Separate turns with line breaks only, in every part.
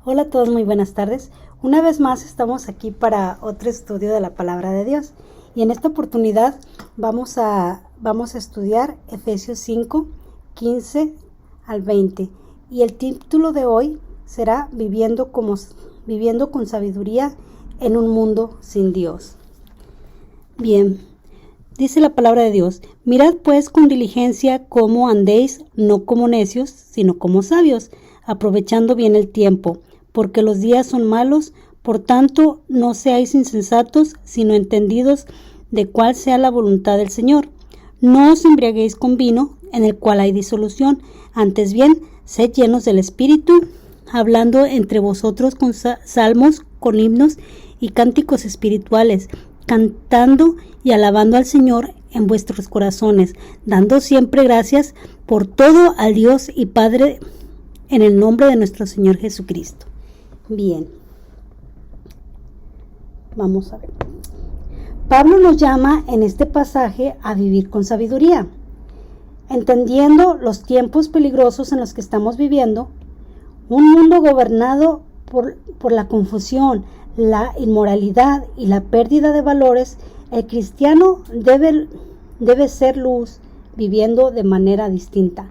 Hola a todos, muy buenas tardes. Una vez más estamos aquí para otro estudio de la Palabra de Dios. Y en esta oportunidad vamos a estudiar Efesios 5, 15 al 20. Y el título de hoy será Viviendo con sabiduría en un mundo sin Dios. Bien, dice la Palabra de Dios: mirad pues con diligencia cómo andéis, no como necios, sino como sabios, aprovechando bien el tiempo, porque los días son malos. Por tanto, no seáis insensatos, sino entendidos de cuál sea la voluntad del Señor. No os embriaguéis con vino, en el cual hay disolución, antes bien, sed llenos del Espíritu, hablando entre vosotros con salmos, con himnos y cánticos espirituales, cantando y alabando al Señor en vuestros corazones, dando siempre gracias por todo al Dios y Padre en el nombre de nuestro Señor Jesucristo. Bien, vamos a ver. Pablo nos llama en este pasaje a vivir con sabiduría, entendiendo los tiempos peligrosos en los que estamos viviendo, un mundo gobernado por la confusión, la inmoralidad y la pérdida de valores. El cristiano debe ser luz, viviendo de manera distinta.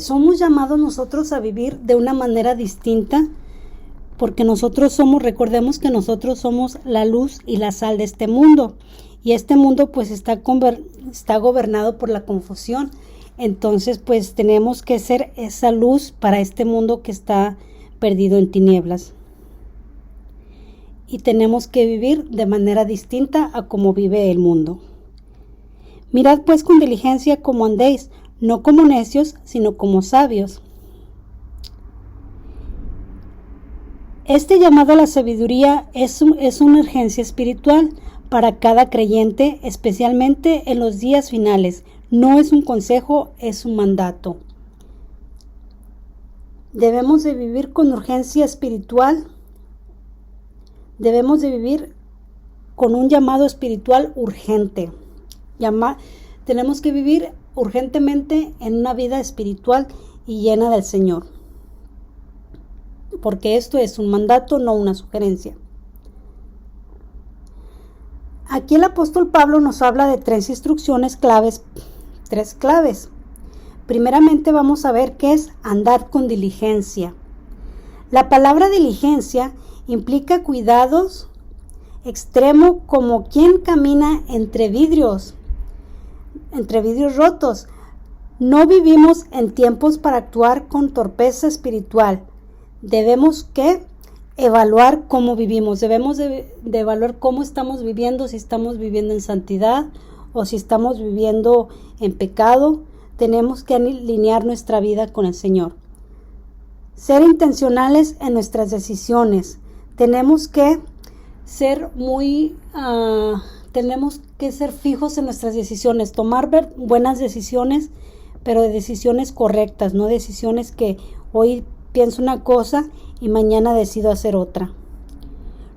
Somos llamados nosotros a vivir de una manera distinta, porque recordemos que nosotros somos la luz y la sal de este mundo, y este mundo pues está gobernado por la confusión. Entonces pues tenemos que ser esa luz para este mundo que está perdido en tinieblas, y tenemos que vivir de manera distinta a como vive el mundo. Mirad pues con diligencia cómo andéis, no como necios, sino como sabios. Este llamado a la sabiduría es una urgencia espiritual para cada creyente, especialmente en los días finales. No es un consejo, es un mandato. Debemos de vivir con urgencia espiritual. Debemos de vivir con un llamado espiritual urgente. Tenemos que vivir urgentemente en una vida espiritual y llena del Señor, porque esto es un mandato, no una sugerencia. Aquí el apóstol Pablo nos habla de tres instrucciones claves, tres claves. Primeramente vamos a ver qué es andar con diligencia. La palabra diligencia implica cuidados extremo, como quien camina entre vidrios rotos. No vivimos en tiempos para actuar con torpeza espiritual. Debemos que evaluar cómo vivimos, debemos de evaluar cómo estamos viviendo, si estamos viviendo en santidad o si estamos viviendo en pecado. Tenemos que alinear nuestra vida con el Señor. Ser intencionales en nuestras decisiones. Tenemos que ser fijos en nuestras decisiones, tomar buenas decisiones, pero de decisiones correctas, no decisiones que hoy pienso una cosa y mañana decido hacer otra.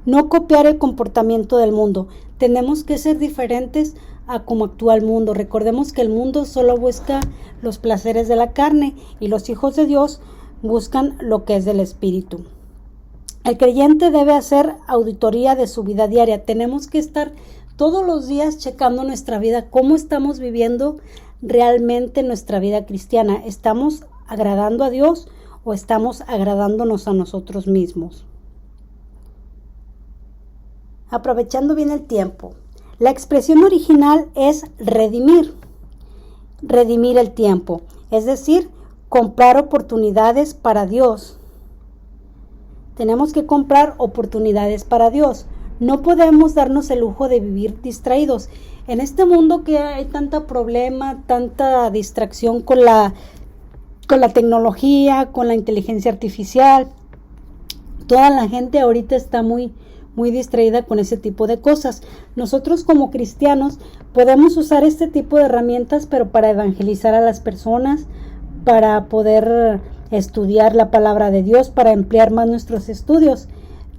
No copiar el comportamiento del mundo. Tenemos que ser diferentes a cómo actúa el mundo. Recordemos que el mundo solo busca los placeres de la carne, y los hijos de Dios buscan lo que es del Espíritu. El creyente debe hacer auditoría de su vida diaria. Tenemos que estar todos los días checando nuestra vida, cómo estamos viviendo realmente nuestra vida cristiana. ¿Estamos agradando a Dios o estamos agradándonos a nosotros mismos? Aprovechando bien el tiempo. La expresión original es redimir el tiempo, es decir, comprar oportunidades para Dios. Tenemos que comprar oportunidades para Dios. No podemos darnos el lujo de vivir distraídos. En este mundo que hay tanta problema, tanta distracción con la tecnología, con la inteligencia artificial, toda la gente ahorita está muy distraída con ese tipo de cosas. Nosotros como cristianos podemos usar este tipo de herramientas, pero para evangelizar a las personas, para poder estudiar la palabra de Dios, para emplear más nuestros estudios.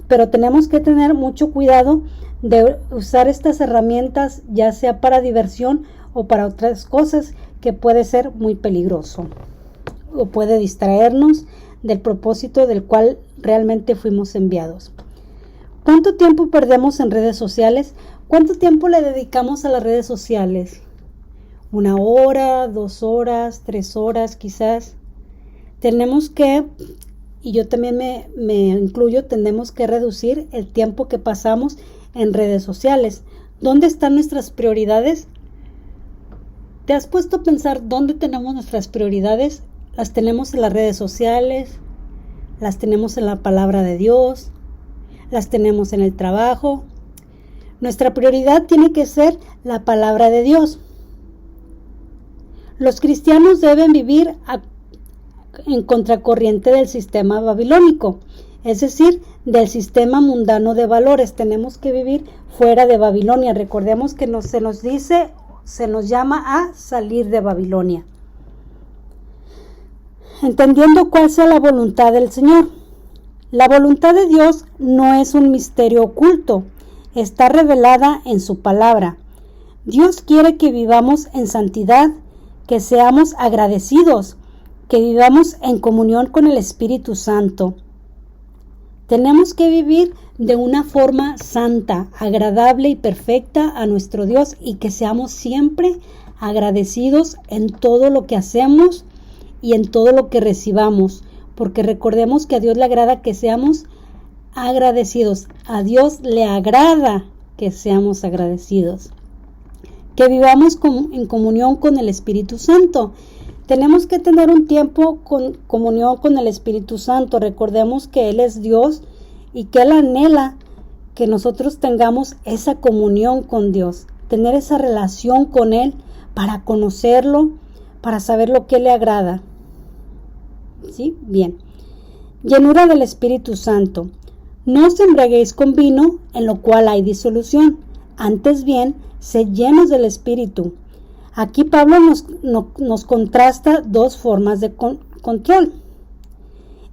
Pero tenemos que tener mucho cuidado de usar estas herramientas, ya sea para diversión o para otras cosas, que puede ser muy peligroso o puede distraernos del propósito del cual realmente fuimos enviados. ¿Cuánto tiempo perdemos en redes sociales? ¿Cuánto tiempo le dedicamos a las redes sociales? 1 hora, 2 horas, 3 horas quizás. Tenemos que, y yo también me incluyo, tenemos que reducir el tiempo que pasamos en redes sociales. ¿Dónde están nuestras prioridades? ¿Te has puesto a pensar dónde tenemos nuestras prioridades? ¿Las tenemos en las redes sociales? ¿Las tenemos en la palabra de Dios? ¿Las tenemos en el trabajo? Nuestra prioridad tiene que ser la palabra de Dios. Los cristianos deben vivir en contracorriente del sistema babilónico, es decir, del sistema mundano de valores. Tenemos que vivir fuera de Babilonia. Recordemos que se nos llama a salir de Babilonia. Entendiendo cuál sea la voluntad del Señor. La voluntad de Dios no es un misterio oculto, está revelada en su palabra. Dios quiere que vivamos en santidad, que seamos agradecidos, que vivamos en comunión con el Espíritu Santo. Tenemos que vivir de una forma santa, agradable y perfecta a nuestro Dios, y que seamos siempre agradecidos en todo lo que hacemos y en todo lo que recibamos, porque recordemos que a Dios le agrada que seamos agradecidos. A Dios le agrada que seamos agradecidos. Que vivamos en comunión con el Espíritu Santo. Tenemos que tener un tiempo con comunión con el Espíritu Santo. Recordemos que Él es Dios y que Él anhela que nosotros tengamos esa comunión con Dios, tener esa relación con Él para conocerlo, para saber lo que le agrada. ¿Sí? Bien. Llenura del Espíritu Santo. No os embriaguéis con vino, en lo cual hay disolución. Antes bien, sed llenos del Espíritu. Aquí Pablo nos contrasta dos formas de control.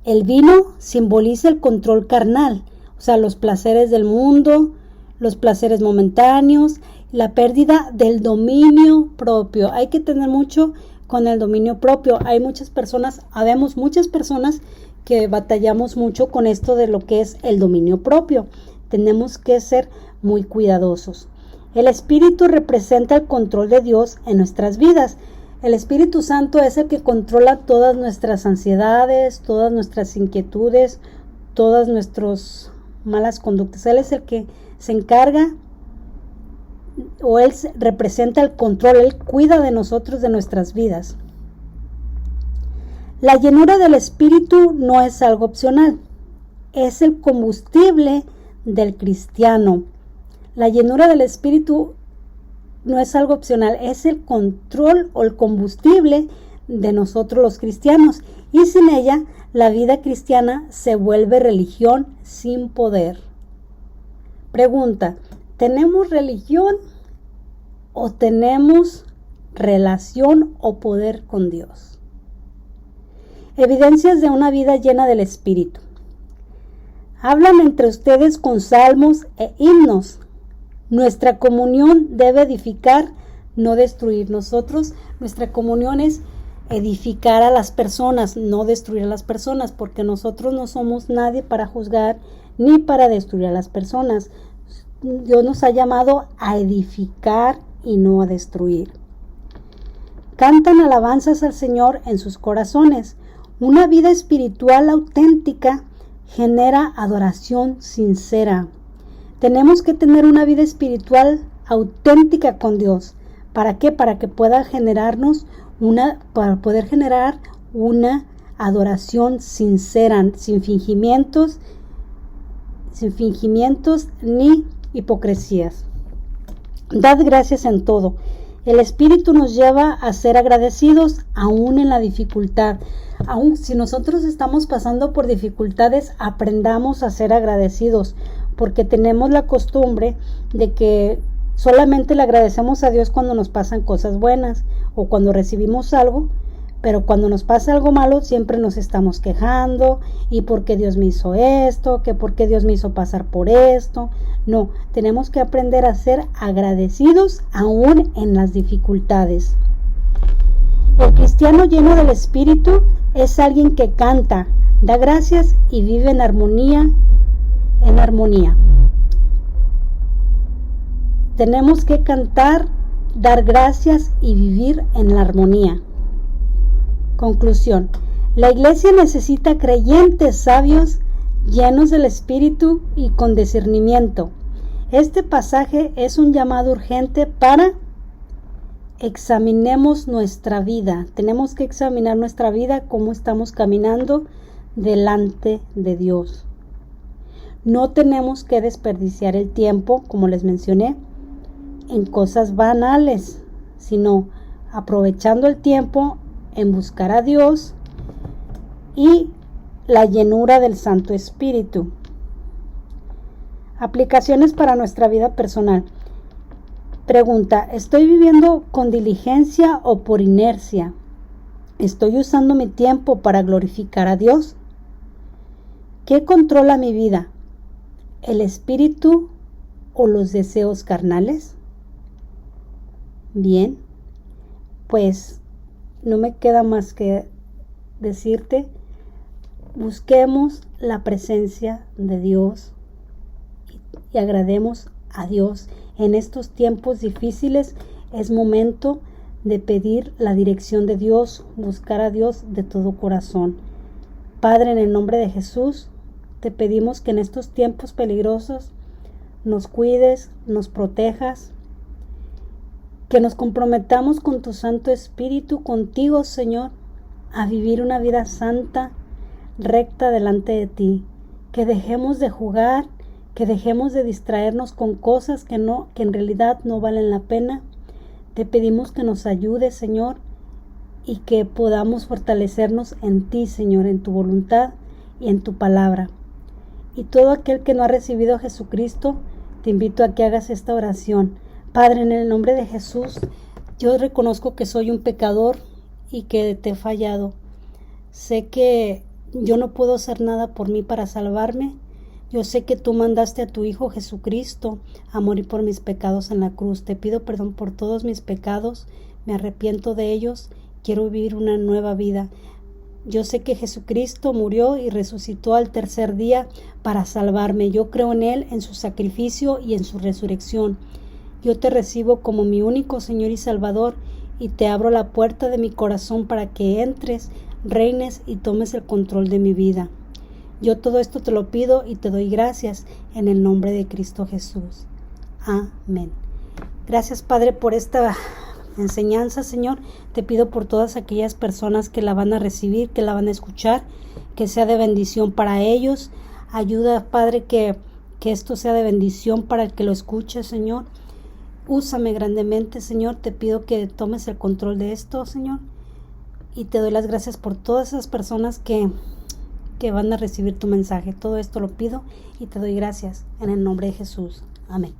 El vino simboliza el control carnal, o sea, los placeres del mundo, los placeres momentáneos, la pérdida del dominio propio. Hay que tener mucho con el dominio propio. Habemos muchas personas que batallamos mucho con esto de lo que es el dominio propio. Tenemos que ser muy cuidadosos. El Espíritu representa el control de Dios en nuestras vidas. El Espíritu Santo es el que controla todas nuestras ansiedades, todas nuestras inquietudes, todas nuestras malas conductas. Él es el que se encarga, o Él representa el control. Él cuida de nosotros, de nuestras vidas. La llenura del Espíritu no es algo opcional. Es el combustible del cristiano. La llenura del Espíritu no es algo opcional, es el control o el combustible de nosotros los cristianos. Y sin ella, la vida cristiana se vuelve religión sin poder. Pregunta: ¿tenemos religión o tenemos relación o poder con Dios? Evidencias de una vida llena del Espíritu. Hablan entre ustedes con salmos e himnos. Nuestra comunión debe edificar, no destruir. Nuestra comunión es edificar a las personas, no destruir a las personas, porque nosotros no somos nadie para juzgar ni para destruir a las personas. Dios nos ha llamado a edificar y no a destruir. Cantan alabanzas al Señor en sus corazones. Una vida espiritual auténtica genera adoración sincera. Tenemos que tener una vida espiritual auténtica con Dios. ¿Para qué? Para poder generar una adoración sincera, sin fingimientos ni hipocresías. Dad gracias en todo. El Espíritu nos lleva a ser agradecidos aún en la dificultad. Aún si nosotros estamos pasando por dificultades, aprendamos a ser agradecidos, porque tenemos la costumbre de que solamente le agradecemos a Dios cuando nos pasan cosas buenas o cuando recibimos algo, pero cuando nos pasa algo malo siempre nos estamos quejando, y por qué Dios me hizo esto, que por qué Dios me hizo pasar por esto. No, tenemos que aprender a ser agradecidos aún en las dificultades. El cristiano lleno del Espíritu es alguien que canta, Da gracias y vive en armonía. Tenemos que cantar, dar gracias y vivir en la armonía. Conclusión. La iglesia necesita creyentes sabios, llenos del Espíritu y con discernimiento. Este pasaje es un llamado urgente para examinemos nuestra vida. Tenemos que examinar nuestra vida, cómo estamos caminando delante de Dios. No tenemos que desperdiciar el tiempo, como les mencioné, en cosas banales, sino aprovechando el tiempo en buscar a Dios y la llenura del Santo Espíritu. Aplicaciones para nuestra vida personal. Pregunta: ¿estoy viviendo con diligencia o por inercia? ¿Estoy usando mi tiempo para glorificar a Dios? ¿Qué controla mi vida? ¿El espíritu o los deseos carnales? Bien, pues no me queda más que decirte, busquemos la presencia de Dios y agrademos a Dios. En estos tiempos difíciles es momento de pedir la dirección de Dios, buscar a Dios de todo corazón. Padre, en el nombre de Jesús, te pedimos que en estos tiempos peligrosos nos cuides, nos protejas, que nos comprometamos con tu Santo Espíritu, contigo, Señor, a vivir una vida santa, recta delante de ti, que dejemos de jugar, que dejemos de distraernos con cosas que en realidad no valen la pena. Te pedimos que nos ayudes, Señor, y que podamos fortalecernos en ti, Señor, en tu voluntad y en tu palabra. Y todo aquel que no ha recibido a Jesucristo, te invito a que hagas esta oración. Padre, en el nombre de Jesús, yo reconozco que soy un pecador y que te he fallado. Sé que yo no puedo hacer nada por mí para salvarme. Yo sé que tú mandaste a tu Hijo Jesucristo a morir por mis pecados en la cruz. Te pido perdón por todos mis pecados, me arrepiento de ellos, quiero vivir una nueva vida. Yo sé que Jesucristo murió y resucitó al tercer día para salvarme. Yo creo en Él, en su sacrificio y en su resurrección. Yo te recibo como mi único Señor y Salvador y te abro la puerta de mi corazón para que entres, reines y tomes el control de mi vida. Yo todo esto te lo pido y te doy gracias en el nombre de Cristo Jesús. Amén. Gracias, Padre, por esta enseñanza, Señor. Te pido por todas aquellas personas que la van a recibir, que la van a escuchar, que sea de bendición para ellos. Ayuda, Padre, que esto sea de bendición para el que lo escuche, Señor. Úsame grandemente, Señor. Te pido que tomes el control de esto, Señor. Y te doy las gracias por todas esas personas que van a recibir tu mensaje. Todo esto lo pido y te doy gracias en el nombre de Jesús. Amén.